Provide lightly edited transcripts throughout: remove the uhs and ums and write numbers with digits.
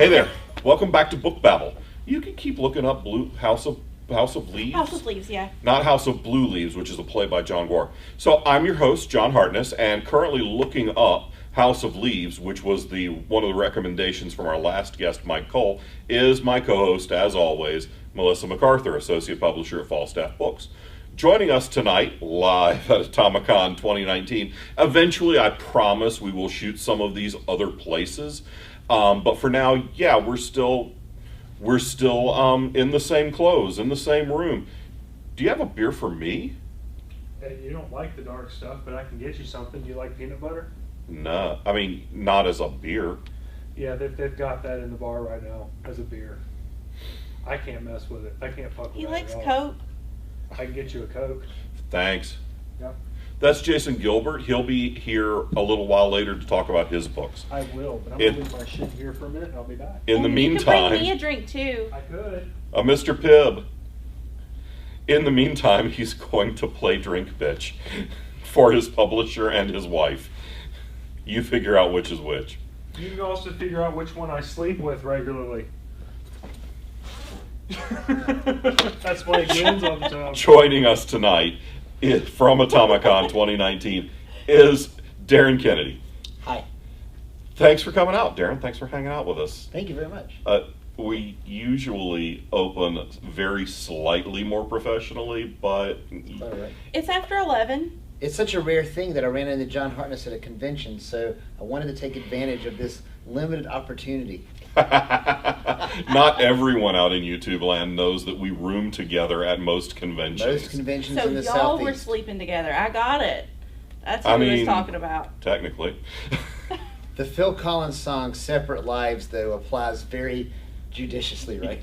Hey there, welcome back to Book Babble. You can keep looking up House of Leaves. House of Leaves, yeah. Not House of Blue Leaves, which is a play by John Gore. So I'm your host, John Hartness, and currently looking up House of Leaves, which was one of the recommendations from our last guest, Mike Cole, is my co-host, as always, Melissa MacArthur, Associate Publisher at Falstaff Books. Joining us tonight, live at Atomicon 2019. Eventually, I promise we will shoot some of these other places. But for now, yeah, we're still in the same clothes, in the same room. Do you have a beer for me? Hey, you don't like the dark stuff, but I can get you something. Do you like peanut butter? No, I mean, not as a beer. Yeah, they've got that in the bar right now as a beer. I can't mess with it. I can't fuck with it. He likes at all. Coke. I can get you a Coke. Thanks. Yep. That's Jason Gilbert. He'll be here a little while later to talk about his books. I will, but I'm going to leave my shit here for a minute and I'll be back. In the You could meantime, bring me a drink too. I could. Mr. Pibb. In the meantime, he's going to play drink bitch for his publisher and his wife. You figure out which is which. You can also figure out which one I sleep with regularly. That's why it wins all the time. Joining us tonight from Atomicon 2019 is Darren Kennedy. Hi. Thanks for coming out, Darren. Thanks for hanging out with us. Thank you very much. We usually open very slightly more professionally, but All right. It's after 11. It's such a rare thing that I ran into John Hartness at a convention, so I wanted to take advantage of this limited opportunity. not everyone out in YouTube land knows that we room together at most conventions. Most conventions So in the y'all were Southeast. sleeping together. I got it. That's what he was talking about. Technically. The Phil Collins song "Separate Lives," though, applies very judiciously right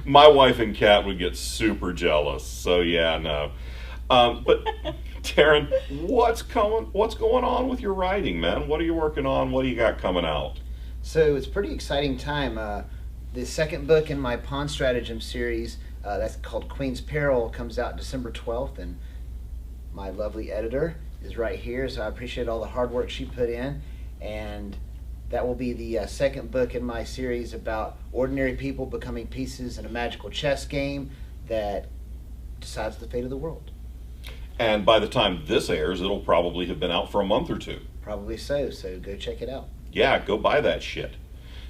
My wife and Kat would get super jealous. So yeah, no. But Darren, what's going on with your writing, man? What are you working on? What do you got coming out? So it's a pretty exciting time. The second book in my Pawn Stratagem series, that's called Queen's Peril, comes out December 12th, and my lovely editor is right here, so I appreciate all the hard work she put in. And that will be the second book in my series about ordinary people becoming pieces in a magical chess game that decides the fate of the world. And by the time this airs, it'll probably have been out for a month or two. Probably so go check it out. Yeah, go buy that shit.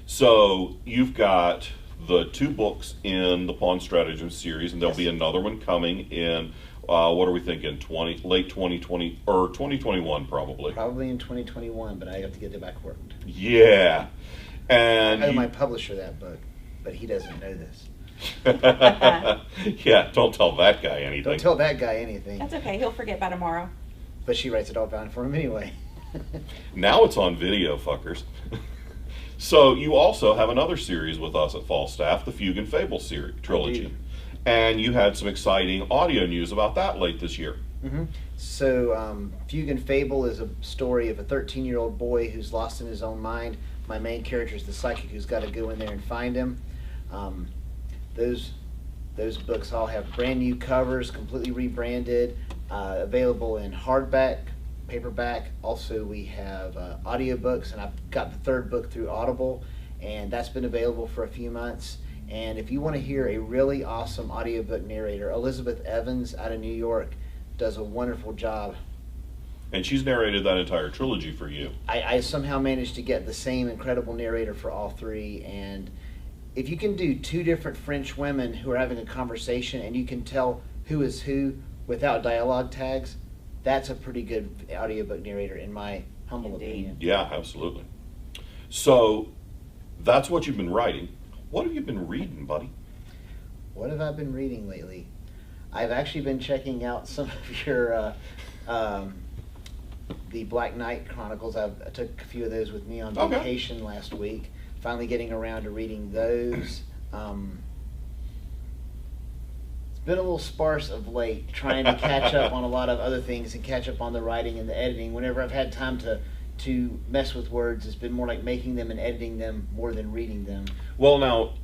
So you've got the two books in the Pawn Stratagem series, and there'll be another one coming in, what are we thinking, late 2020, or 2021 probably? Probably in 2021, but I have to get it back worked. Yeah. And I owe my publisher that book, but he doesn't know this. Yeah, don't tell that guy anything. Don't tell that guy anything. That's okay. He'll forget by tomorrow. But she writes it all down for him anyway. Now it's on video, fuckers. So you also have another series with us at Falstaff, the Fugue and Fable trilogy. And you had some exciting audio news about that late this year. Mm-hmm. So Fugue and Fable is a story of a 13-year-old boy who's lost in his own mind. My main character is the psychic who's got to go in there and find him. Those books all have brand new covers, completely rebranded, available in hardback, paperback. Also, we have audiobooks, and I've got the third book through Audible, and that's been available for a few months. And if you want to hear a really awesome audiobook narrator, Elizabeth Evans out of New York does a wonderful job. And she's narrated that entire trilogy for you. I somehow managed to get the same incredible narrator for all three, and if you can do two different French women who are having a conversation and you can tell who is who without dialogue tags, that's a pretty good audiobook narrator in my humble opinion. Yeah, absolutely. So that's what you've been writing. What have you been reading, buddy? What have I been reading lately? I've actually been checking out some of your the Black Knight Chronicles. I took a few of those with me on vacation last week. Finally getting around to reading those. It's been a little sparse of late, trying to catch up on a lot of other things and catch up on the writing and the editing. Whenever I've had time to mess with words, it's been more like making them and editing them more than reading them. Well, now,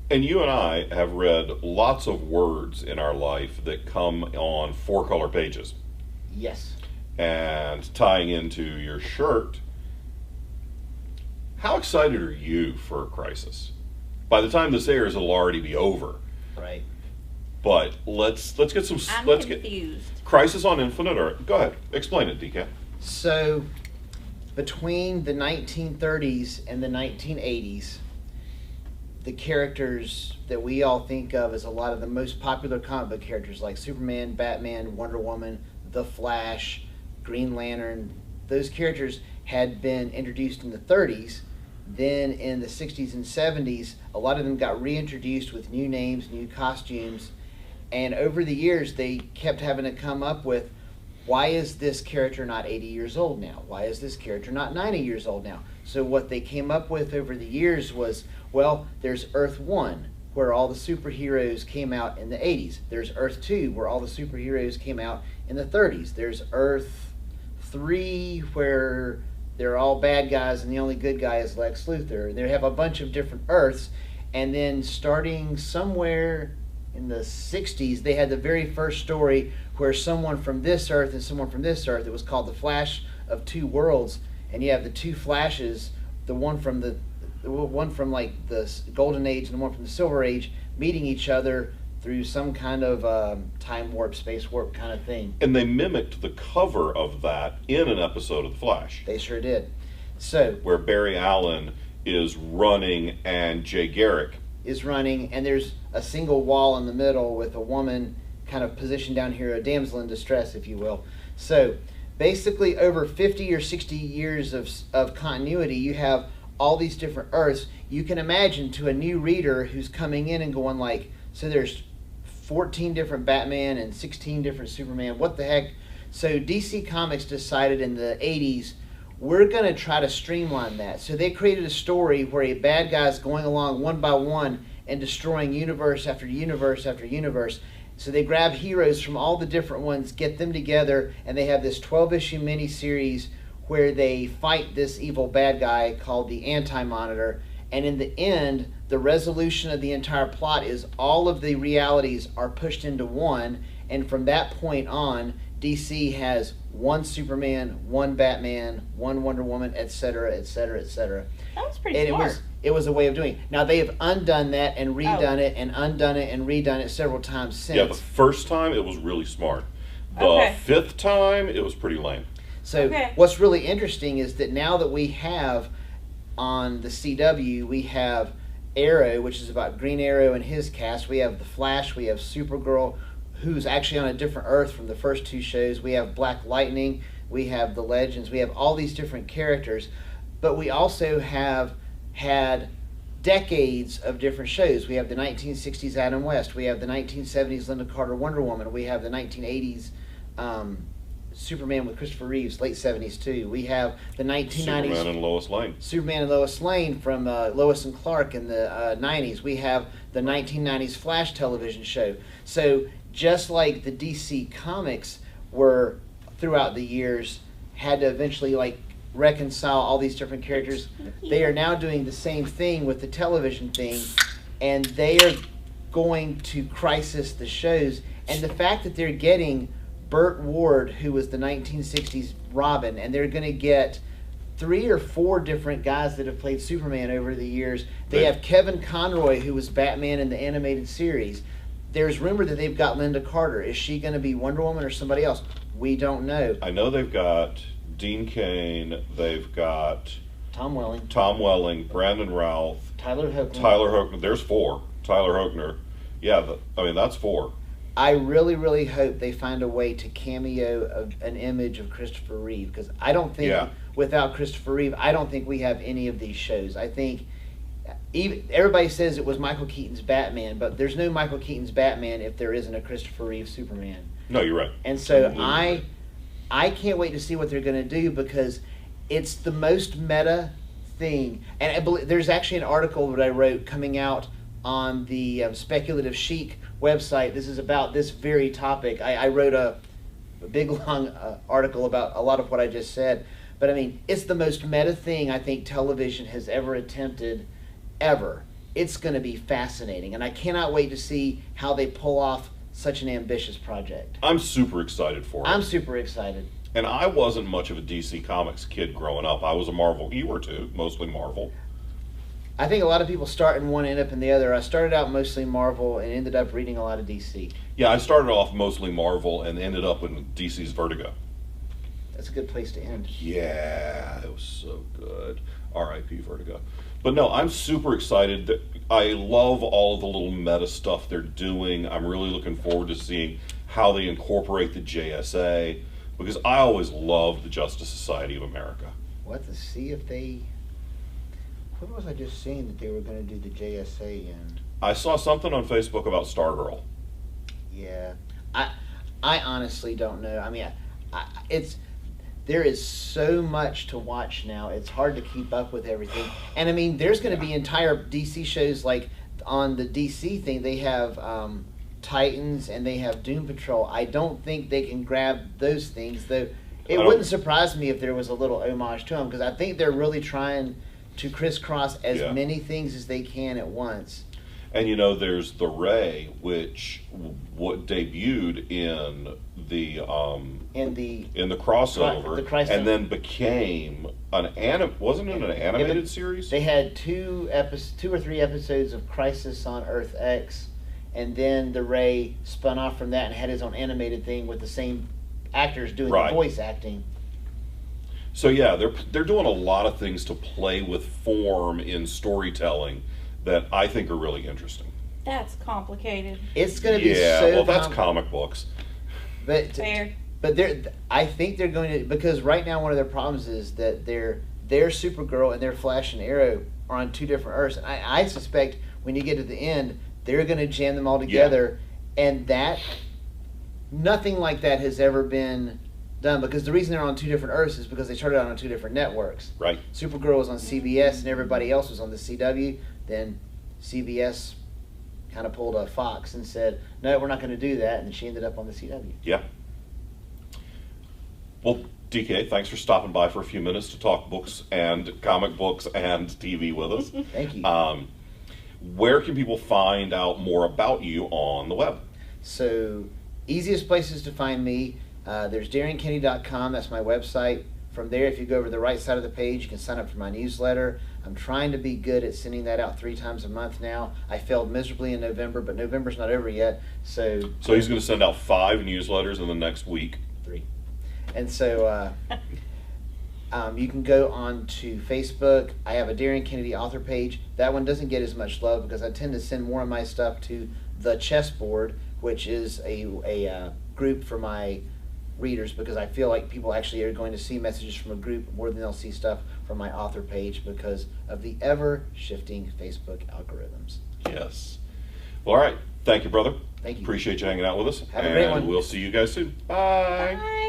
and you and I have read lots of words in our life that come on 4-color pages. Yes. And tying into your shirt, How excited are you for Crisis? By the time this airs, it'll already be over. Right. But let's get some. I'm let's confused. get Crisis on Infinite Earth. Go ahead, explain it, DK. So, between the 1930s and the 1980s, the characters that we all think of as a lot of the most popular comic book characters, like Superman, Batman, Wonder Woman, The Flash, Green Lantern, those characters had been introduced in the 30s. Then in the 60s and 70s, a lot of them got reintroduced with new names, new costumes, and over the years they kept having to come up with, why is this character not 80 years old now? Why is this character not 90 years old now? So what they came up with over the years was, well, there's Earth 1, where all the superheroes came out in the 80s. There's Earth 2, where all the superheroes came out in the 30s. There's Earth 3, where they're all bad guys and the only good guy is Lex Luthor. They have a bunch of different Earths, and then starting somewhere in the 60s, they had the very first story where someone from this Earth and someone from this Earth, it was called The Flash of Two Worlds, and you have the two Flashes, the one from like the Golden Age and the one from the Silver Age, meeting each other through some kind of time warp, space warp kind of thing. And they mimicked the cover of that in an episode of The Flash. They sure did. So where Barry Allen is running and Jay Garrick is running, and there's a single wall in the middle with a woman kind of positioned down here, a damsel in distress, if you will. So basically over 50 or 60 years of continuity, you have all these different Earths. You can imagine to a new reader who's coming in and going like, so there's 14 different Batman and 16 different Superman, what the heck? So DC Comics decided in the 80s, we're going to try to streamline that. So they created a story where a bad guy's going along one by one and destroying universe after universe after universe. So they grab heroes from all the different ones, get them together, and they have this 12-issue miniseries where they fight this evil bad guy called the Anti-Monitor. And in the end, the resolution of the entire plot is all of the realities are pushed into one, and from that point on, DC has one Superman, one Batman, one Wonder Woman, etc., etc., etc. That was pretty And smart. it was a way of doing it. Now, they have undone that and redone it and undone it and redone it several times since. Yeah, the first time it was really smart. The Okay. fifth time it was pretty lame. So Okay. what's really interesting is that now that we have on the CW, we have Arrow, which is about Green Arrow and his cast. We have The Flash. We have Supergirl, who's actually on a different Earth from the first two shows. We have Black Lightning. We have the Legends. We have all these different characters. But we also have had decades of different shows. We have the 1960s Adam West. We have the 1970s Linda Carter Wonder Woman. We have the 1980s Superman with Christopher Reeves, late 70s too. We have the 1990s Superman and Lois Lane. Superman and Lois Lane from Lois and Clark in the 90s. We have the 1990s Flash television show. So just like the DC comics were throughout the years, had to eventually like reconcile all these different characters, they are now doing the same thing with the television thing, and they are going to Crisis the shows. And the fact that they're getting Burt Ward, who was the 1960s Robin, and they're going to get 3 or 4 different guys that have played Superman over the years. They have Kevin Conroy, who was Batman in the animated series. There's rumor that they've got Linda Carter. Is she going to be Wonder Woman or somebody else? We don't know. I know they've got Dean Cain, they've got Tom Welling, Brandon Routh, Tyler Hoechlin. There's 4. Tyler Hoechner. Yeah, that's 4. I really, really hope they find a way to cameo an image of Christopher Reeve, because I don't think without Christopher Reeve, I don't think we have any of these shows. I think everybody says it was Michael Keaton's Batman, but there's no Michael Keaton's Batman if there isn't a Christopher Reeve Superman. No, you're right. And so I can't wait to see what they're going to do, because it's the most meta thing. And I believe there's actually an article that I wrote coming out on the Speculative Chic website. This is about this very topic. I wrote a big long article about a lot of what I just said. But I mean, it's the most meta thing I think television has ever attempted, ever. It's going to be fascinating, and I cannot wait to see how they pull off such an ambitious project. I'm super excited for it. I'm super excited. And I wasn't much of a DC Comics kid growing up. I was a Marvel. You were too, mostly Marvel. I think a lot of people start in one, end up in the other. I started out mostly Marvel and ended up reading a lot of DC. Yeah, I started off mostly Marvel and ended up in DC's Vertigo. That's a good place to end. Yeah, it was so good. R.I.P. Vertigo. But no, I'm super excited. That I love all of the little meta stuff they're doing. I'm really looking forward to seeing how they incorporate the JSA, because I always loved the Justice Society of America. What to see if they... What was I just seeing that they were going to do the JSA in? I saw something on Facebook about Stargirl. Yeah. I honestly don't know. I mean, it's... There is so much to watch now. It's hard to keep up with everything. And I mean, there's going to be entire DC shows, like on the DC thing, they have Titans and they have Doom Patrol. I don't think they can grab those things, though. It wouldn't surprise me if there was a little homage to them, because I think they're really trying to crisscross as many things as they can at once. And you know, there's the Ray, which what debuted in the crossover, and then became wasn't it an animated series? They had 2 or 3 episodes of Crisis on Earth X, and then the Ray spun off from that and had his own animated thing with the same actors doing the voice acting. So yeah, they're doing a lot of things to play with form in storytelling that I think are really interesting. That's complicated. It's going to be that's comic books. But fair. But I think they're going to, because right now one of their problems is that their Supergirl and their Flash and Arrow are on 2 different Earths. And I suspect when you get to the end, they're going to jam them all together, and that nothing like that has ever been done, because the reason they're on 2 different Earths is because they started out on 2 different networks. Right. Supergirl was on CBS and everybody else was on the CW. Then CBS kind of pulled a Fox and said, no, we're not going to do that, and she ended up on the CW. Yeah. Well, DK, thanks for stopping by for a few minutes to talk books and comic books and TV with us. Thank you. Where can people find out more about you on the web? So, easiest places to find me, there's DarinKennedy.com, that's my website. From there, if you go over to the right side of the page, you can sign up for my newsletter. I'm trying to be good at sending that out 3 times a month now. I failed miserably in November, but November's not over yet. So he's going to send out 5 newsletters in the next week. 3. And so you can go on to Facebook. I have a Darren Kennedy author page. That one doesn't get as much love because I tend to send more of my stuff to The Chessboard, which is a group for my readers, because I feel like people actually are going to see messages from a group more than they'll see stuff from my author page because of the ever-shifting Facebook algorithms. Yes. Well, all right. Thank you, brother. Thank you. Appreciate you hanging out with us. Have a great one. We'll see you guys soon. Bye. Bye.